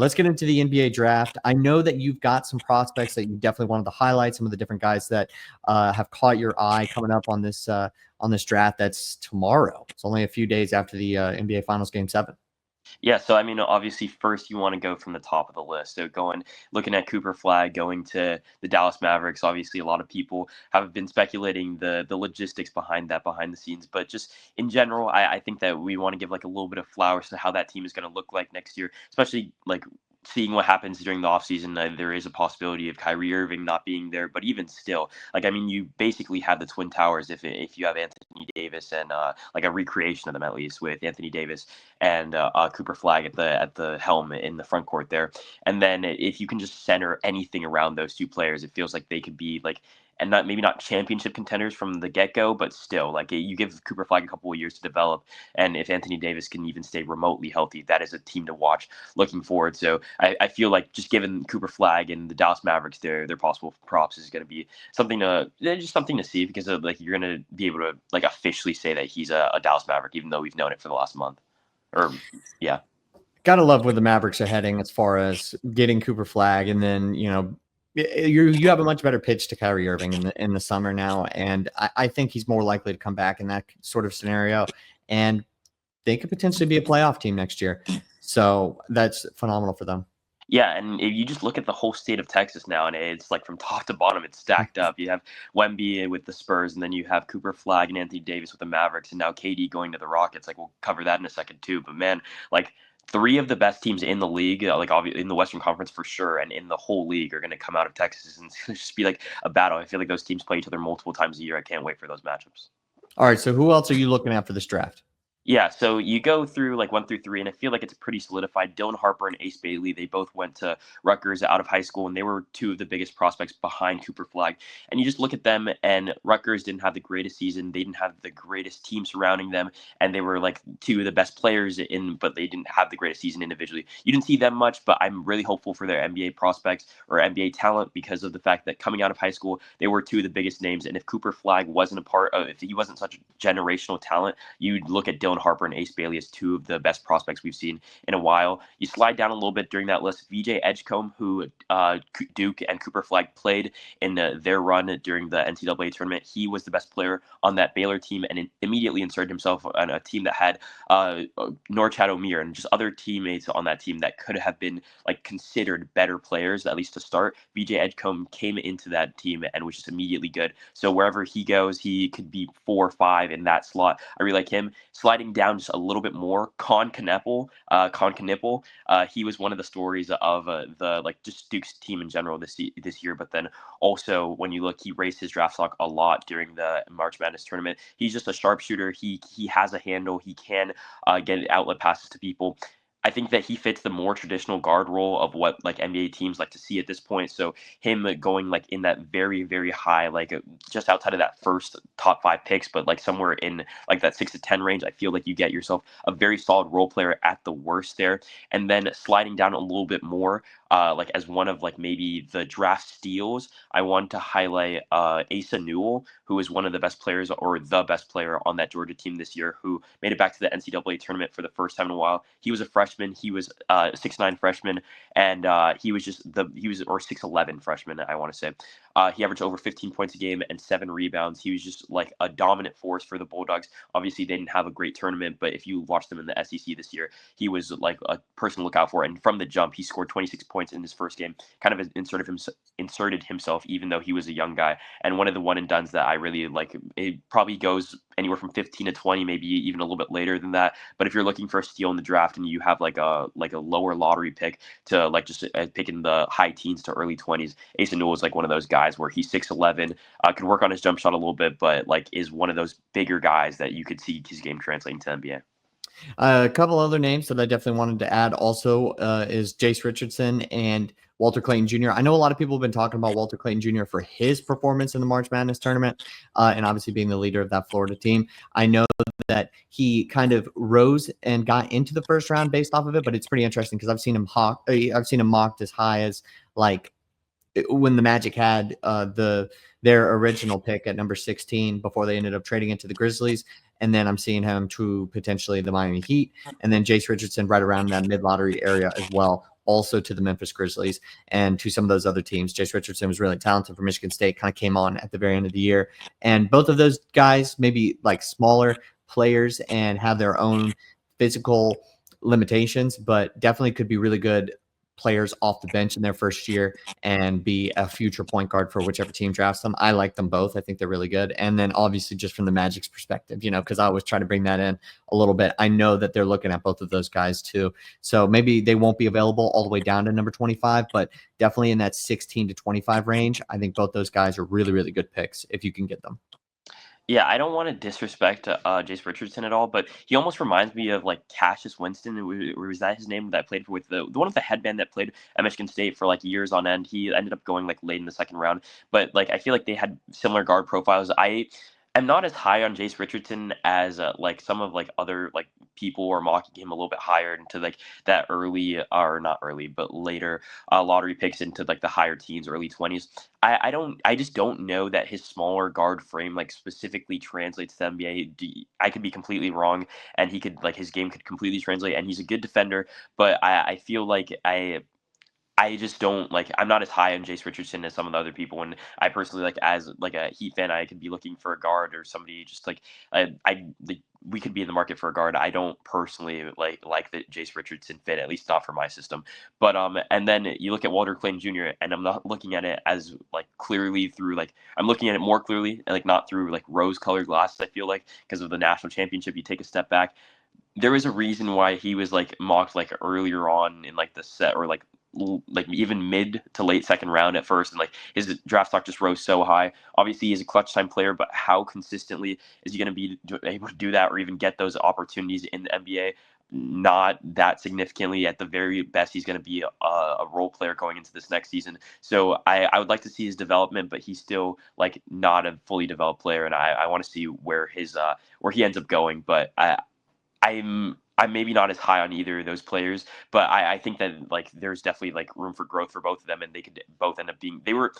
Let's get into the NBA draft. I know that you've got some prospects that you definitely wanted to highlight, some of the different guys that have caught your eye coming up on this draft. That's tomorrow. It's only a few days after the NBA Finals Game 7. Yeah, so I mean, obviously, first you want to go from the top of the list. So looking at Cooper Flag, going to the Dallas Mavericks. Obviously, a lot of people have been speculating the logistics behind that, behind the scenes. But just in general, I think that we want to give like a little bit of flowers to how that team is going to look like next year, especially like seeing what happens during the offseason. There is a possibility of Kyrie Irving not being there, but even still, like I mean, you basically have the Twin Towers if you have Anthony Davis and like a recreation of them at least with Anthony Davis and Cooper Flag at the helm in the front court there. And then if you can just center anything around those two players, it feels like they could be like, and maybe not championship contenders from the get-go, but still, like you give Cooper Flag a couple of years to develop, and if Anthony Davis can even stay remotely healthy, that is a team to watch looking forward. So I feel like just given Cooper Flag and the Dallas Mavericks their possible props is going to be something to see, because like you're going to be able to like officially say that he's a Dallas Maverick, even though we've known it for the last month. Or yeah, gotta love where the Mavericks are heading as far as getting Cooper Flag, and then you have a much better pitch to Kyrie Irving in the summer now, and I think he's more likely to come back in that sort of scenario, and they could potentially be a playoff team next year. So that's phenomenal for them. Yeah, and if you just look at the whole state of Texas now, and it's like from top to bottom, it's stacked up. You have Wemby with the Spurs, and then you have Cooper Flag and Anthony Davis with the Mavericks, and now KD going to the Rockets. Like, we'll cover that in a second too. But man, like three of the best teams in the league, like obviously in the Western Conference for sure, and in the whole league are going to come out of Texas, and it's going to just be like a battle. I feel like those teams play each other multiple times a year. I can't wait for those matchups. All right, so who else are you looking at for this draft? Yeah, so you go through like 1 through 3, and I feel like it's pretty solidified. Dylan Harper and Ace Bailey, they both went to Rutgers out of high school, and they were two of the biggest prospects behind Cooper Flag. And you just look at them, and Rutgers didn't have the greatest season. They didn't have the greatest team surrounding them, and they were like two of the best players but they didn't have the greatest season individually. You didn't see them much, but I'm really hopeful for their NBA prospects or NBA talent because of the fact that coming out of high school, they were two of the biggest names. And if Cooper Flag wasn't a part of, if he wasn't such a generational talent, you'd look at Dylan Harper and Ace Bailey as two of the best prospects we've seen in a while. You slide down a little bit during that list, VJ Edgecombe, who Duke and Cooper Flag played in their run during the NCAA tournament. He was the best player on that Baylor team and immediately inserted himself on a team that had Norchad Omier and just other teammates on that team that could have been like considered better players, at least to start. VJ Edgecombe came into that team and was just immediately good. So wherever he goes, he could be 4 or 5 in that slot. I really like him. Sliding down just a little bit more, Con Knueppel, he was one of the stories of the like just Duke's team in general this year. But then also when you look, he raised his draft stock a lot during the March Madness tournament. He's just a sharpshooter. He has a handle. He can get outlet passes to people. I think that he fits the more traditional guard role of what like NBA teams like to see at this point. So him going like in that very, very high, like just outside of that first top 5 picks, but like somewhere in like that 6 to 10 range, I feel like you get yourself a very solid role player at the worst there. And then sliding down a little bit more, like as one of like maybe the draft steals, I want to highlight Asa Newell, who is one of the best players or the best player on that Georgia team this year, who made it back to the NCAA tournament for the first time in a while. He was a freshman. He was 6'9" freshman, and he was 6'11" freshman, I want to say. He averaged over 15 points a game and 7 rebounds. He was just like a dominant force for the Bulldogs. Obviously, they didn't have a great tournament, but if you watched them in the SEC this year, he was like a person to look out for. And from the jump, he scored 26 points in his first game, kind of inserted himself, even though he was a young guy. And one of the one and dones that I really like, it probably goes anywhere from 15 to 20, maybe even a little bit later than that. But if you're looking for a steal in the draft and you have like a lower lottery pick to like just pick in the high teens to early 20s, Asa Newell is like one of those guys where he's 6'11", could work on his jump shot a little bit, but like is one of those bigger guys that you could see his game translating to NBA. A couple other names that I definitely wanted to add also is Jace Richardson and Walter Clayton Jr. I know a lot of people have been talking about Walter Clayton Jr. for his performance in the March Madness tournament and obviously being the leader of that Florida team. I know that he kind of rose and got into the first round based off of it, but it's pretty interesting because I've seen him mocked as high as like when the Magic had their original pick at number 16 before they ended up trading into the Grizzlies. And then I'm seeing him to potentially the Miami Heat. And then Jace Richardson right around that mid-lottery area as well. also to the Memphis Grizzlies and to some of those other teams. Jace Richardson was really talented for Michigan State, kind of came on at the very end of the year. And both of those guys, maybe like smaller players and have their own physical limitations, but definitely could be really good players off the bench in their first year and be a future point guard for whichever team drafts them. I like them both. I think they're really good. And then obviously just from the Magic's perspective, because I always try to bring that in a little bit. I know that they're looking at both of those guys too. So maybe they won't be available all the way down to number 25, but definitely in that 16 to 25 range. I think both those guys are really, really good picks if you can get them. Yeah, I don't want to disrespect Jace Richardson at all, but he almost reminds me of like Cassius Winston, or was that his name that played for with the one with the headband that played at Michigan State for like years on end. He ended up going like late in the second round, but like I feel like they had similar guard profiles. I am not as high on Jace Richardson as like some of like other like people are mocking him a little bit higher into like that early or not early but later lottery picks into like the higher teens, early 20s. I just don't know that his smaller guard frame like specifically translates to the NBA. I could be completely wrong, and he could like his game could completely translate, and he's a good defender. But I feel like I just don't like. I'm not as high on Jace Richardson as some of the other people, and I personally like as like a Heat fan, I could be looking for a guard or somebody just like like, we could be in the market for a guard. I don't personally like the Jace Richardson fit, at least not for my system. But and then you look at Walter Clayton Jr. and I'm not looking at it as like clearly through like I'm looking at it more clearly, like not through like rose-colored glasses. I feel like because of the national championship, you take a step back. There was a reason why he was like mocked like earlier on in like the set or like even mid to late second round at first, and like his draft stock just rose so high. Obviously he's a clutch time player, but how consistently is he going to be able to do that or even get those opportunities in the NBA? Not that significantly. At the very best, he's going to be a role player going into this next season. So I would like to see his development, but he's still like not a fully developed player, and I want to see where where he ends up going. But I'm maybe not as high on either of those players, but I think that like there's definitely like room for growth for both of them, and they could both end up being they were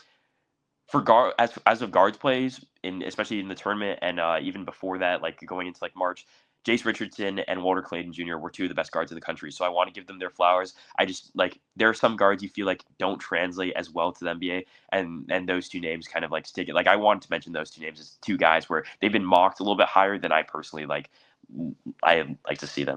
for guard as of guards plays in especially in the tournament and even before that, like going into like March. Jace Richardson and Walter Clayton Jr. were two of the best guards in the country, so I want to give them their flowers. I just like there are some guards you feel like don't translate as well to the NBA, and those two names kind of like stick it. Like I wanted to mention those two names as two guys where they've been mocked a little bit higher than I personally like. I like to see them.